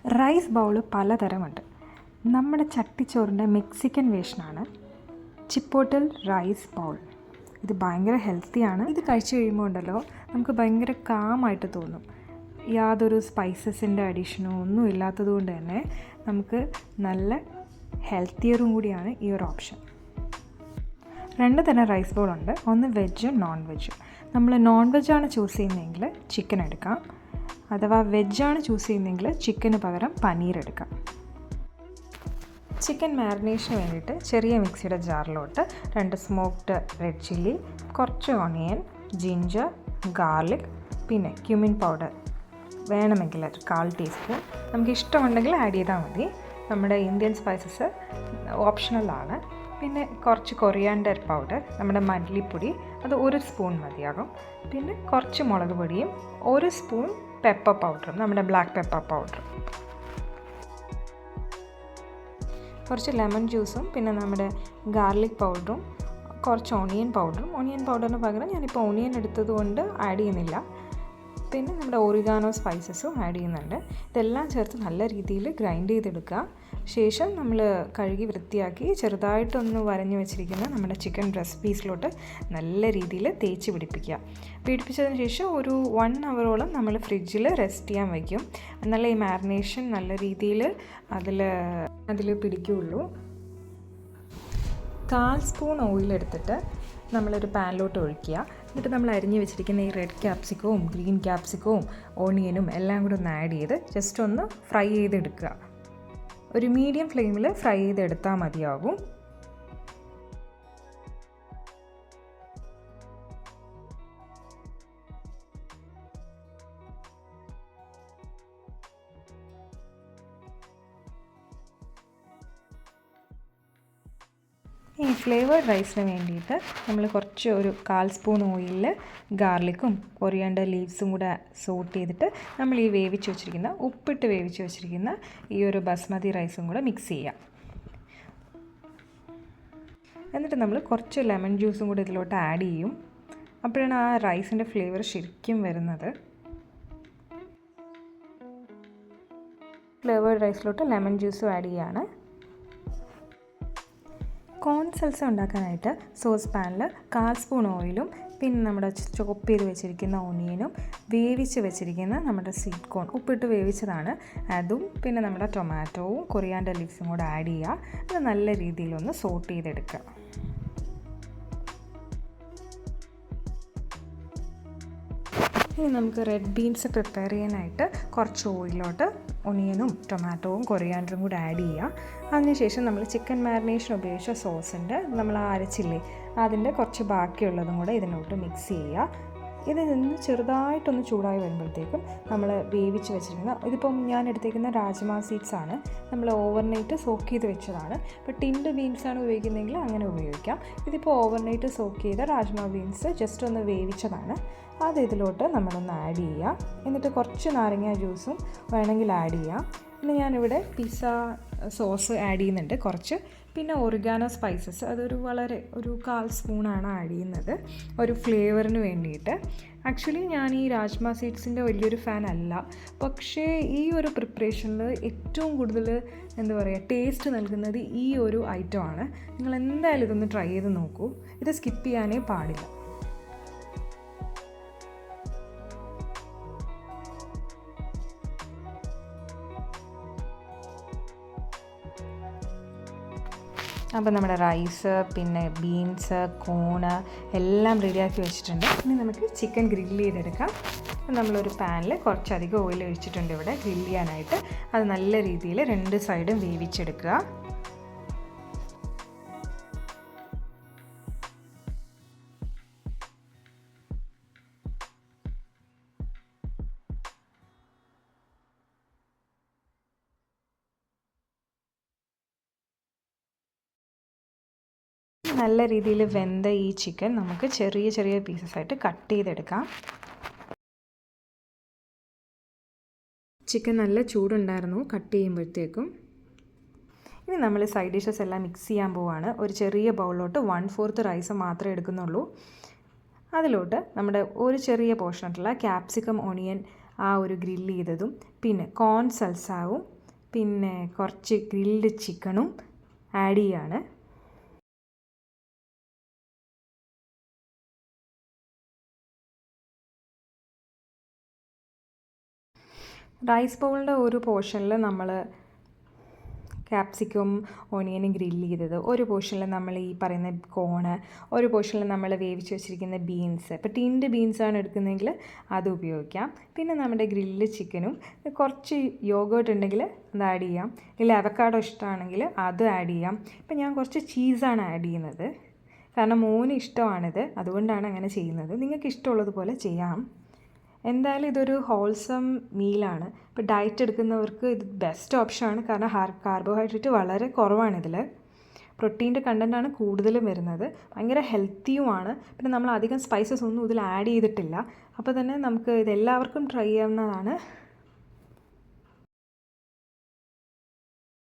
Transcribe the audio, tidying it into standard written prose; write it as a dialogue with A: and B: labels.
A: Rice bowl പലതരമുണ്ട്. നമ്മുടെ ചട്ടിച്ചോറിൻ്റെ മെക്സിക്കൻ വേഷനാണ് ചിപ്പോട്ടിൽ റൈസ് ബൗൾ. ഇത് ഭയങ്കര ഹെൽത്തിയാണ്. ഇത് കഴിച്ചു കഴിയുമ്പോൾ ഉണ്ടല്ലോ നമുക്ക് ഭയങ്കര കാമായിട്ട് തോന്നും. യാതൊരു സ്പൈസസിൻ്റെ അഡീഷനോ ഒന്നും ഇല്ലാത്തത് കൊണ്ട് തന്നെ നമുക്ക് നല്ല ഹെൽത്തിയറും കൂടിയാണ് ഈ ഒരു ഓപ്ഷൻ. 2 തരം റൈസ് ബൗൾ ഉണ്ട്. ഒന്ന് വെജും നോൺ വെജും. നമ്മൾ നോൺ വെജാണ് ചൂസ് ചെയ്യുന്നതെങ്കിൽ ചിക്കൻ എടുക്കാം. അഥവാ വെജാണ് ചൂസ് ചെയ്യുന്നതെങ്കിൽ ചിക്കന് പകരം പനീർ എടുക്കാം. ചിക്കൻ മാരിനേഷന് വേണ്ടിയിട്ട് ചെറിയ മിക്സിയുടെ ജാറിലോട്ട് 2 സ്മോക്ഡ് റെഡ് ചില്ലി, കുറച്ച് ഓണിയൻ, ജിഞ്ചർ, ഗാർലിക്, പിന്നെ ക്യുമിൻ പൗഡർ വേണമെങ്കിൽ 1/4 ടീസ്പൂൺ, നമുക്ക് ഇഷ്ടമുണ്ടെങ്കിൽ ആഡ് ചെയ്താൽ മതി. നമ്മുടെ ഇന്ത്യൻ സ്പൈസസ് ഓപ്ഷണലാണ്. പിന്നെ കുറച്ച് കൊറിയാൻഡർ പൗഡർ, നമ്മുടെ മല്ലിപ്പൊടി, അത് 1 സ്പൂൺ മതിയാകും. പിന്നെ കുറച്ച് മുളക് പൊടിയും 1 സ്പൂൺ പെപ്പർ പൗഡറും, നമ്മുടെ ബ്ലാക്ക് പെപ്പർ പൗഡറും, കുറച്ച് ലെമൺ ജ്യൂസും, പിന്നെ നമ്മുടെ ഗാർലിക് പൗഡറും, കുറച്ച് ഓണിയൻ പൗഡറും. ഓണിയൻ പൗഡറിന് പകരം ഞാനിപ്പോൾ ഓണിയൻ എടുത്തത് കൊണ്ട് ആഡ് ചെയ്യുന്നില്ല. പിന്നെ നമ്മുടെ ഒറിഗാനോ സ്പൈസസും ആഡ് ചെയ്യുന്നുണ്ട്. ഇതെല്ലാം ചേർത്ത് നല്ല രീതിയിൽ ഗ്രൈൻഡ് ചെയ്തെടുക്കുക. ശേഷം നമ്മൾ കഴുകി വൃത്തിയാക്കി ചെറുതായിട്ടൊന്ന് വരഞ്ഞു വെച്ചിരിക്കുന്ന നമ്മുടെ ചിക്കൻ ബ്രസ്റ്റ് പീസിലോട്ട് നല്ല രീതിയിൽ തേച്ച് പിടിപ്പിക്കുക. പിടിപ്പിച്ചതിന് ശേഷം ഒരു 1 അവറോളം നമ്മൾ ഫ്രിഡ്ജിൽ റെസ്റ്റ് ചെയ്യാൻ വയ്ക്കും. എന്നാലേ ഈ മാരിനേഷൻ നല്ല രീതിയിൽ അതിൽ പിടിക്കുകയുള്ളൂ. 1/4 സ്പൂൺ ഓയിൽ എടുത്തിട്ട് നമ്മളൊരു പാനിലോട്ട് ഒഴിക്കുക. എന്നിട്ട് നമ്മൾ അരിഞ്ഞ് വെച്ചിരിക്കുന്ന ഈ റെഡ് ക്യാപ്സിക്കവും ഗ്രീൻ ക്യാപ്സിക്കവും ഓണിയനും എല്ലാം കൂടെ ഒന്ന് ആഡ് ചെയ്ത് ജസ്റ്റ് ഒന്ന് ഫ്രൈ ചെയ്തെടുക്കുക. ഒരു മീഡിയം ഫ്ലെയിമിൽ ഫ്രൈ ചെയ്തെടുത്താൽ മതിയാകും. ഈ ഫ്ലേവേർഡ് റൈസിന് വേണ്ടിയിട്ട് നമ്മൾ കുറച്ച് ഒരു 1/4 സ്പൂൺ ഓയിലിൽ ഗാർലിക്കും കൊറിയാൻഡർ ലീവ്സും കൂടെ സോട്ട് ചെയ്തിട്ട് നമ്മൾ ഈ ഉപ്പിട്ട് വേവിച്ച് വെച്ചിരിക്കുന്ന ഈ ഒരു ബസ്മതി റൈസും കൂടെ മിക്സ് ചെയ്യാം. എന്നിട്ട് നമ്മൾ കുറച്ച് ലെമൺ ജ്യൂസും കൂടെ ഇതിലോട്ട് ആഡ് ചെയ്യും. അപ്പോഴാണ് ആ റൈസിൻ്റെ ഫ്ലേവർ ശരിക്കും വരുന്നത്. ഫ്ലേവേർഡ് റൈസിലോട്ട് ലെമൺ ജ്യൂസും ആഡ് ചെയ്യാണ്. കോൺ സൽസ ഉണ്ടാക്കാനായിട്ട് സോസ് പാനിൽ 1/4 സ്പൂൺ ഓയിലും, പിന്നെ നമ്മുടെ ചോപ്പ് ചെയ്ത് വെച്ചിരിക്കുന്ന ഓണിയനും, വേവിച്ച് വെച്ചിരിക്കുന്ന നമ്മുടെ സ്വീറ്റ് കോൺ ഉപ്പിട്ട് വേവിച്ചതാണ് അതും, പിന്നെ നമ്മുടെ ടൊമാറ്റോവും കൊറിയാൻഡർ ലീവ്സും കൂടെ ആഡ് ചെയ്യുക. അത് നല്ല രീതിയിലൊന്ന് സോട്ട് ചെയ്തെടുക്കുക. ഇനി നമുക്ക് റെഡ് ബീൻസ് പ്രിപ്പയർ ചെയ്യാനായിട്ട് കുറച്ച് ഓയിലോട്ട് ഒണിയനും ടൊമാറ്റോവും കൊറിയാൻഡറും കൂടെ ആഡ് ചെയ്യുക. അതിനുശേഷം നമ്മൾ ചിക്കൻ മാരിനേഷൻ ഉപയോഗിച്ച സോസിൻ്റെ നമ്മൾ അരച്ചില്ലേ അതിൻ്റെ കുറച്ച് ബാക്കിയുള്ളതും കൂടെ ഇതിനോട്ട് മിക്സ് ചെയ്യുക. ഇതിൽ നിന്ന് ചെറുതായിട്ടൊന്ന് ചൂടായി വരുമ്പോഴത്തേക്കും നമ്മൾ വേവിച്ച് വെച്ചിരിക്കുന്ന, ഇതിപ്പം ഞാൻ എടുത്തേക്കുന്ന രാജ്മ സീഡ്സ് ആണ്, നമ്മൾ ഓവർനൈറ്റ് സോക്ക് ചെയ്ത് വെച്ചതാണ്. ഇപ്പോൾ ടിൻഡ് ബീൻസാണ് ഉപയോഗിക്കുന്നതെങ്കിൽ അങ്ങനെ ഉപയോഗിക്കാം. ഇതിപ്പോൾ ഓവർനൈറ്റ് സോക്ക് ചെയ്ത രാജ്മ ബീൻസ് ജസ്റ്റ് ഒന്ന് വേവിച്ചതാണ്. അത് ഇതിലോട്ട് നമ്മളൊന്ന് ആഡ് ചെയ്യുക. എന്നിട്ട് കുറച്ച് നാരങ്ങ ജ്യൂസും വേണമെങ്കിൽ ആഡ് ചെയ്യാം. പിന്നെ ഞാനിവിടെ പിസ്സ സോസ് ആഡ് ചെയ്യുന്നുണ്ട് കുറച്ച്. പിന്നെ ഒറിഗാനോ സ്പൈസസ് അതൊരു 1/4 സ്പൂണാണ് ആഡ് ചെയ്യുന്നത് ഒരു ഫ്ലേവറിന് വേണ്ടിയിട്ട്. ആക്ച്വലി ഞാൻ ഈ രാജ്മ സീഡ്സിൻ്റെ വലിയൊരു ഫാൻ അല്ല, പക്ഷേ ഈ ഒരു പ്രിപ്പറേഷനിൽ ഏറ്റവും കൂടുതൽ ടേസ്റ്റ് നൽകുന്നത് ഈ ഒരു ഐറ്റമാണ്. നിങ്ങൾ എന്തായാലും ഇതൊന്ന് ട്രൈ ചെയ്ത് നോക്കൂ. ഇത് സ്കിപ്പ് ചെയ്യാനേ പാടില്ല. അപ്പോൾ നമ്മുടെ റൈസ്, പിന്നെ ബീൻസ്, കോണ് എല്ലാം റെഡിയാക്കി വെച്ചിട്ടുണ്ട്. ഇനി നമുക്ക് ചിക്കൻ ഗ്രില്ല് ചെയ്തെടുക്കാം. നമ്മളൊരു പാനിൽ കുറച്ചധികം ഓയിൽ ഒഴിച്ചിട്ടുണ്ട് ഇവിടെ ഗ്രില്ല് ചെയ്യാനായിട്ട്. അത് നല്ല രീതിയിൽ 2 സൈഡും വേവിച്ചെടുക്കുക. നല്ല രീതിയിൽ വെന്ത ഈ ചിക്കൻ നമുക്ക് ചെറിയ ചെറിയ പീസസ് ആയിട്ട് കട്ട് ചെയ്തെടുക്കാം. ചിക്കൻ നല്ല ചൂടുണ്ടായിരുന്നു കട്ട് ചെയ്യുമ്പോഴത്തേക്കും. ഇനി നമ്മൾ സൈഡ് ഡിഷസ് എല്ലാം മിക്സ് ചെയ്യാൻ പോവുകയാണ്. ഒരു ചെറിയ ബൗളിലോട്ട് 1/4 റൈസ് മാത്രമേ എടുക്കുന്നുള്ളൂ. അതിലോട്ട് നമ്മുടെ ഒരു ചെറിയ പോർഷൻ ആയിട്ടുള്ള ക്യാപ്സിക്കം, ഓണിയൻ ആ ഒരു ഗ്രില്ല് ചെയ്തതും പിന്നെ കോൺ സൽസാവും പിന്നെ കുറച്ച് ഗ്രിൽഡ് ചിക്കനും ആഡ് ചെയ്യാണ്. റൈസ് ബൗളിൻ്റെ ഒരു പോർഷനിൽ നമ്മൾ ക്യാപ്സിക്കം ഓണിയനും ഗ്രില്ല് ചെയ്തത്, ഒരു പോർഷനിൽ നമ്മൾ ഈ പറയുന്ന കോണ്, ഒരു പോർഷനിൽ നമ്മൾ വേവിച്ച് വെച്ചിരിക്കുന്ന ബീൻസ്, ഇപ്പോൾ ടിൻഡ് ബീൻസാണ് എടുക്കുന്നതെങ്കിൽ അത് ഉപയോഗിക്കാം. പിന്നെ നമ്മുടെ ഗ്രില്ല് ചിക്കനും കുറച്ച് യോഗേർട്ട് ഉണ്ടെങ്കിൽ അത് ആഡ് ചെയ്യാം, ഇല്ല അവക്കാഡോ ഇഷ്ടമാണെങ്കിൽ അത് ആഡ് ചെയ്യാം. ഇപ്പം ഞാൻ കുറച്ച് ചീസാണ് ആഡ് ചെയ്യുന്നത്, കാരണം മോന് ഇഷ്ടമാണിത്, അതുകൊണ്ടാണ് അങ്ങനെ ചെയ്യുന്നത്. നിങ്ങൾക്ക് ഇഷ്ടമുള്ളതുപോലെ ചെയ്യാം. എന്തായാലും ഇതൊരു ഹോൾസം മീലാണ്. ഇപ്പോൾ ഡയറ്റ് എടുക്കുന്നവർക്ക് ഇത് ബെസ്റ്റ് ഓപ്ഷനാണ്, കാരണം കാർബോഹൈഡ്രേറ്റ് വളരെ കുറവാണിതിൽ. പ്രോട്ടീൻ്റെ കണ്ടൻറ്റാണ് കൂടുതലും വരുന്നത്, ഭയങ്കര ഹെൽത്തിയുമാണ്. പിന്നെ നമ്മൾ അധികം സ്പൈസസ് ഒന്നും ഇതിൽ ആഡ് ചെയ്തിട്ടില്ല. അപ്പോൾ തന്നെ നമുക്ക് ഇതെല്ലാവർക്കും ട്രൈ ചെയ്യാവുന്നതാണ്.